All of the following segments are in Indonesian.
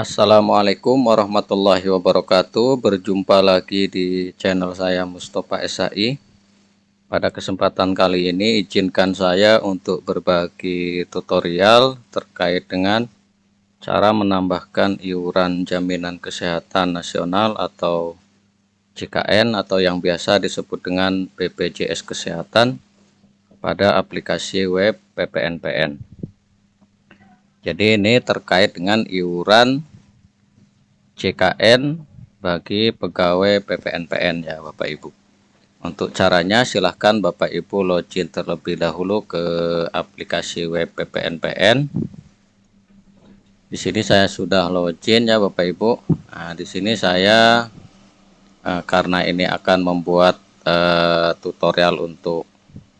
Assalamualaikum warahmatullahi wabarakatuh. Berjumpa lagi di channel saya Mustofa SAI. Pada kesempatan kali ini izinkan saya untuk berbagi tutorial terkait dengan cara menambahkan iuran jaminan kesehatan nasional atau JKN atau yang biasa disebut dengan BPJS Kesehatan pada aplikasi web PPNPN. Jadi ini terkait dengan iuran JKN bagi pegawai PPNPN ya Bapak Ibu. Untuk caranya silahkan Bapak Ibu login terlebih dahulu ke aplikasi web PPNPN. Di sini saya sudah login ya Bapak Ibu. Nah, di sini saya karena ini akan membuat tutorial untuk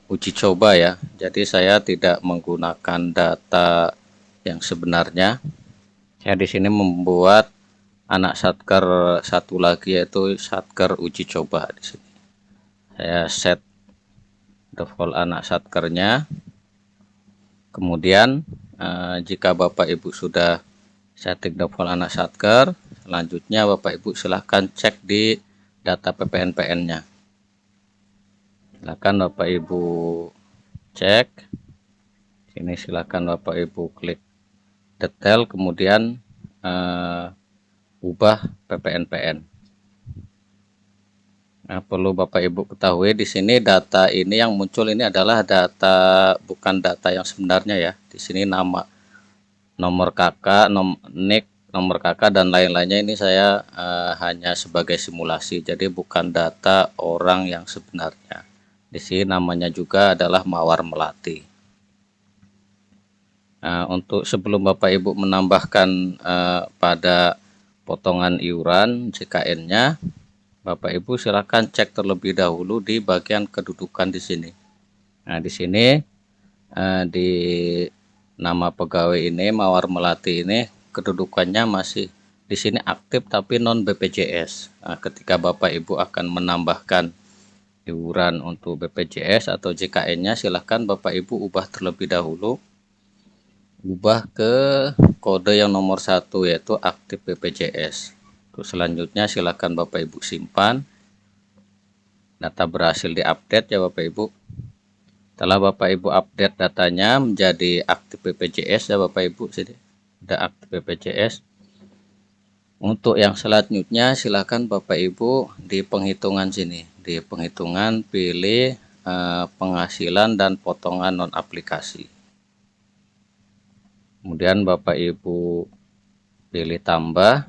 uji coba ya. Jadi saya tidak menggunakan data yang sebenarnya. Saya di sini membuat anak satker satu lagi, yaitu satker uji coba. Di sini saya set default anak satkernya. Kemudian jika Bapak Ibu sudah setting default anak satker, selanjutnya Bapak Ibu silahkan cek di data PPNPN-nya. Silahkan Bapak Ibu cek. Sini silahkan Bapak Ibu klik detail, kemudian ubah PPNPN. Nah, perlu Bapak Ibu ketahui di sini data ini yang muncul ini adalah data, bukan data yang sebenarnya ya. Di sini nama, nomor kakak, nik, nomor kakak dan lain-lainnya ini saya hanya sebagai simulasi. Jadi bukan data orang yang sebenarnya. Di sini namanya juga adalah Mawar Melati. Nah, untuk sebelum Bapak Ibu menambahkan pada potongan iuran JKN-nya, Bapak Ibu silakan cek terlebih dahulu di bagian kedudukan di sini. Nah, di sini di nama pegawai ini Mawar Melati ini kedudukannya masih di sini aktif tapi non BPJS. Nah, ketika Bapak Ibu akan menambahkan iuran untuk BPJS atau JKN-nya, silahkan Bapak Ibu ubah terlebih dahulu. Ubah ke kode yang nomor 1, yaitu aktif BPJS. Terus selanjutnya silakan Bapak Ibu simpan. Data berhasil diupdate ya Bapak Ibu. Setelah Bapak Ibu update datanya menjadi aktif BPJS ya Bapak Ibu, sini ada aktif BPJS. Untuk yang selanjutnya silakan Bapak Ibu di penghitungan sini, di penghitungan pilih penghasilan dan potongan non aplikasi. Kemudian Bapak Ibu pilih tambah,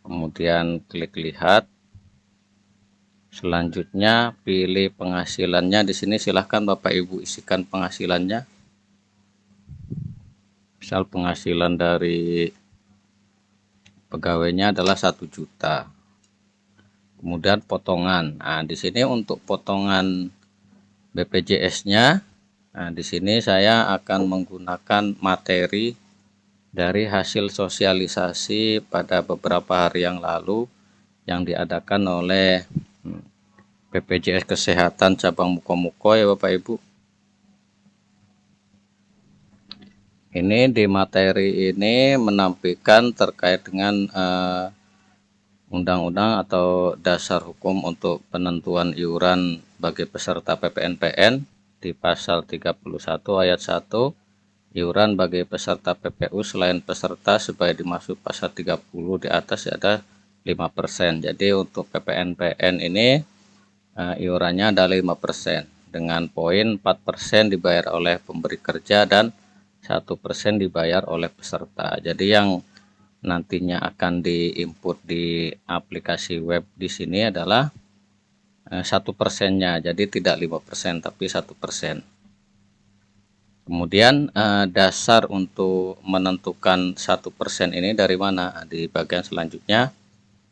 kemudian klik lihat. Selanjutnya pilih penghasilannya. Di sini silahkan Bapak Ibu isikan penghasilannya. Misal penghasilan dari pegawainya adalah 1 juta. Kemudian potongan. Nah, di sini untuk potongan BPJS-nya, nah di sini saya akan menggunakan materi dari hasil sosialisasi pada beberapa hari yang lalu yang diadakan oleh BPJS Kesehatan cabang Mukomuko ya Bapak Ibu. Ini di materi ini menampilkan terkait dengan undang-undang atau dasar hukum untuk penentuan iuran bagi peserta PPNPN di pasal 31 ayat 1. Iuran bagi peserta PPU selain peserta sebagai dimaksud pasal 30 di atas ada 5%. Jadi untuk PPNPN ini iurannya ada 5% dengan poin 4% dibayar oleh pemberi kerja dan 1% dibayar oleh peserta. Jadi yang nantinya akan diinput di aplikasi web di sini adalah 1%-nya. Jadi tidak 5% tapi 1%. Kemudian dasar untuk menentukan 1% ini dari mana? Di bagian selanjutnya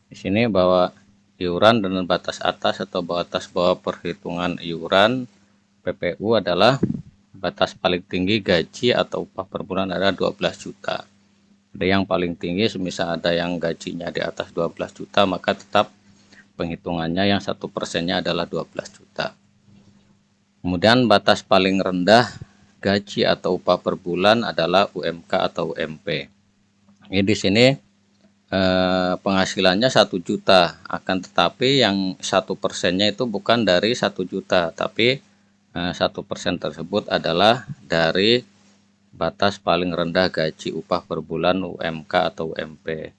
di sini bahwa iuran dan batas atas atau batas bawah perhitungan iuran PPU adalah batas paling tinggi gaji atau upah per bulan adalah 12 juta. Ada yang paling tinggi, semisal ada yang gajinya di atas 12 juta, maka tetap penghitungannya yang 1%-nya adalah 12 juta. Kemudian batas paling rendah gaji atau upah per bulan adalah UMK atau UMP. Ini di sini penghasilannya 1 juta, akan tetapi yang 1%-nya itu bukan dari 1 juta, tapi 1% tersebut adalah dari batas paling rendah gaji upah per bulan UMK atau UMP.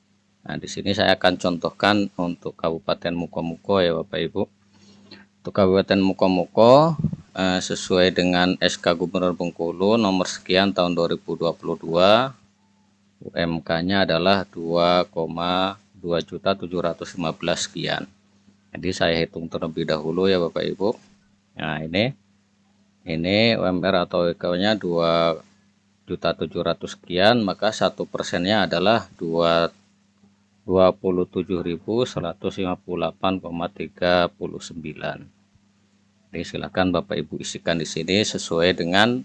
Nah, di sini saya akan contohkan untuk Kabupaten Mukomuko ya Bapak Ibu. Untuk Kabupaten Mukomuko sesuai dengan SK Gubernur Bengkulu nomor sekian tahun 2022, UMK-nya adalah 2,2.715 sekian. Jadi saya hitung terlebih dahulu ya Bapak Ibu. Nah, ini UMR atau UMK-nya 2.700 sekian, maka 1%-nya adalah 27.158,39. Jadi silakan Bapak Ibu isikan di sini sesuai dengan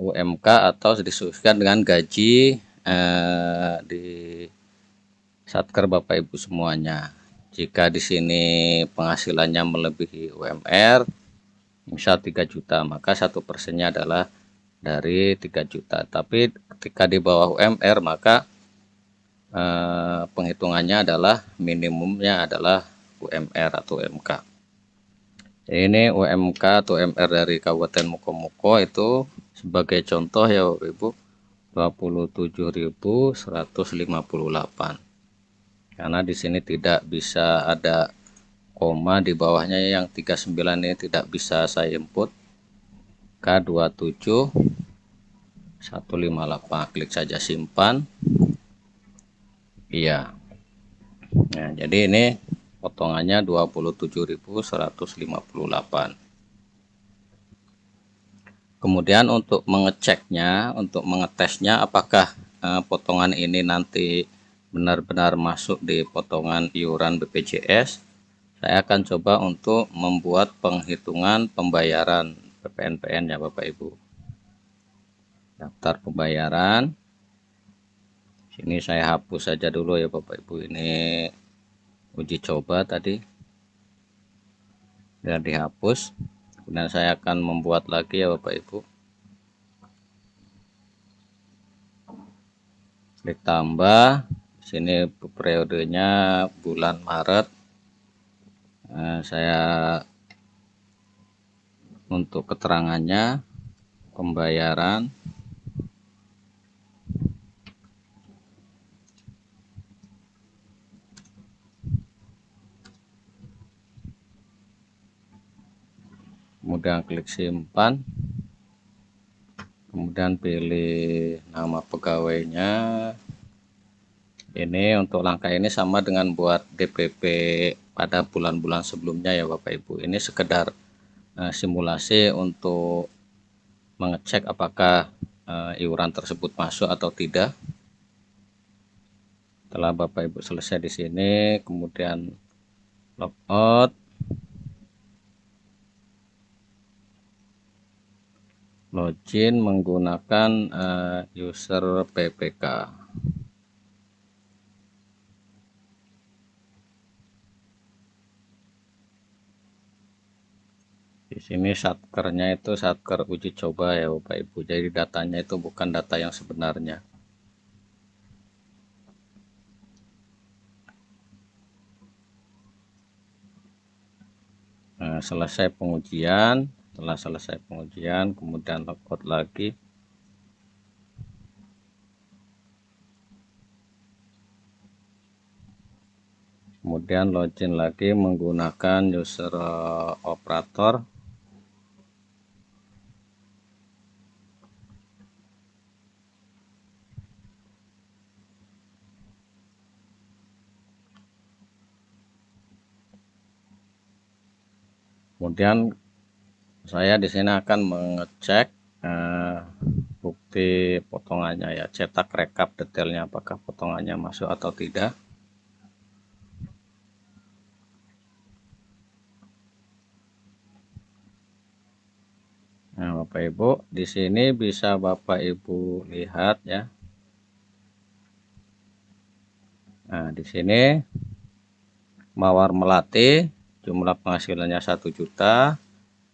UMK atau disesuaikan dengan gaji di Satker Bapak Ibu semuanya. Jika di sini penghasilannya melebihi UMR, misal 3 juta, maka 1%-nya adalah dari 3 juta. Tapi ketika di bawah UMR, maka penghitungannya adalah minimumnya adalah UMR atau UMK. Ini UMK atau UMR dari Kabupaten Mukomuko itu sebagai contoh ya Bapak Ibu, 27.158. Karena di sini tidak bisa ada koma di bawahnya, yang 39 ini tidak bisa saya input. K27158, klik saja simpan. Iya. Nah, jadi ini potongannya 27.158. Kemudian untuk mengeceknya, untuk mengetesnya apakah potongan ini nanti benar-benar masuk di potongan iuran BPJS, saya akan coba untuk membuat penghitungan pembayaran PPNPN ya Bapak Ibu. Daftar pembayaran. Sini saya hapus saja dulu ya Bapak Ibu, ini uji coba tadi dan dihapus. Kemudian saya akan membuat lagi ya Bapak Ibu. Klik tambah. Sini periodenya bulan Maret. Saya untuk keterangannya pembayaran. Kemudian klik simpan. Kemudian pilih nama pegawainya. Ini untuk langkah ini sama dengan buat DPP pada bulan-bulan sebelumnya ya Bapak Ibu. Ini sekedar simulasi untuk mengecek apakah iuran tersebut masuk atau tidak. Setelah Bapak Ibu selesai di sini, kemudian logout. Login menggunakan user PPK. Di sini satkernya itu satker uji coba ya Bapak Ibu. Jadi datanya itu bukan data yang sebenarnya. Nah, selesai pengujian. Setelah selesai pengujian, kemudian logout lagi. Kemudian login lagi menggunakan user operator. Kemudian saya di sini akan mengecek bukti potongannya ya, cetak rekap detailnya apakah potongannya masuk atau tidak. Nah, Bapak Ibu, di sini bisa Bapak Ibu lihat ya. Nah, di sini Mawar Melati jumlah penghasilannya 1 juta,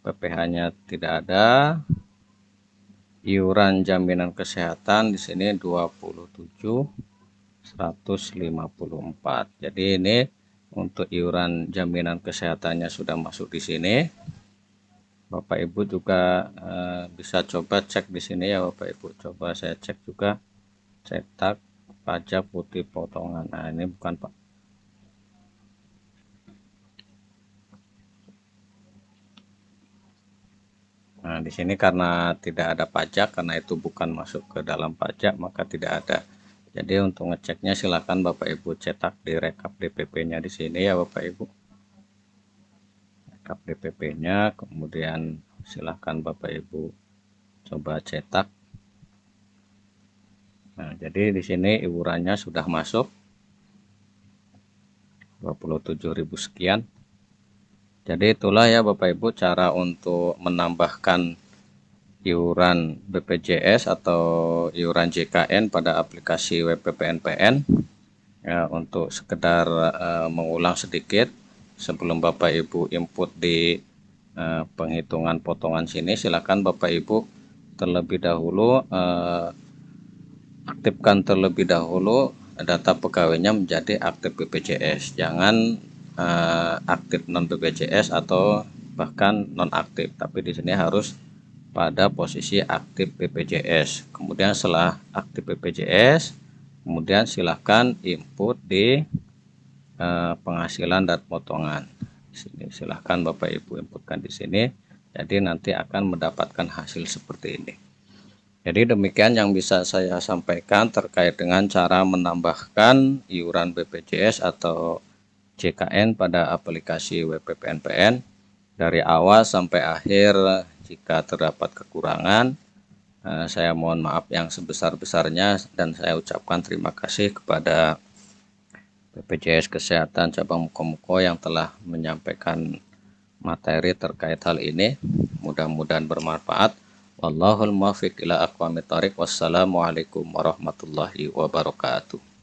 PPh-nya tidak ada, Iuran jaminan kesehatan di sini 27.154. Jadi ini untuk iuran jaminan kesehatannya sudah masuk di sini. Bapak Ibu juga bisa coba cek di sini ya Bapak Ibu. Coba saya cek juga cetak pajak putih potongan. Nah, ini bukan Pak. Nah, di sini karena tidak ada pajak, karena itu bukan masuk ke dalam pajak, maka tidak ada. Jadi untuk ngeceknya silakan Bapak Ibu cetak di rekap DPP-nya di sini ya Bapak Ibu. Rekap DPP-nya, kemudian silakan Bapak Ibu coba cetak. Nah, jadi di sini iurannya sudah masuk 27.000 sekian. Jadi itulah ya Bapak Ibu cara untuk menambahkan iuran BPJS atau iuran JKN pada aplikasi WPPNPN. Ya, untuk sekedar mengulang sedikit sebelum Bapak Ibu input di penghitungan potongan sini, silakan Bapak Ibu terlebih dahulu aktifkan terlebih dahulu data pegawainya menjadi aktif BPJS. Jangan aktif non BPJS atau bahkan non aktif, tapi di sini harus pada posisi aktif BPJS. Kemudian setelah aktif BPJS, kemudian silahkan input di penghasilan dan potongan. Di sini silahkan Bapak Ibu inputkan di sini. Jadi nanti akan mendapatkan hasil seperti ini. Jadi demikian yang bisa saya sampaikan terkait dengan cara menambahkan iuran BPJS atau JKN pada aplikasi WPPNPN. Dari awal sampai akhir, jika terdapat kekurangan, saya mohon maaf yang sebesar-besarnya dan saya ucapkan terima kasih kepada BPJS Kesehatan Cabang Mukomuko yang telah menyampaikan materi terkait hal ini. Mudah-mudahan bermanfaat. Wallahul muwaffiq ila aqwamit thoriq. Wassalamualaikum warahmatullahi wabarakatuh.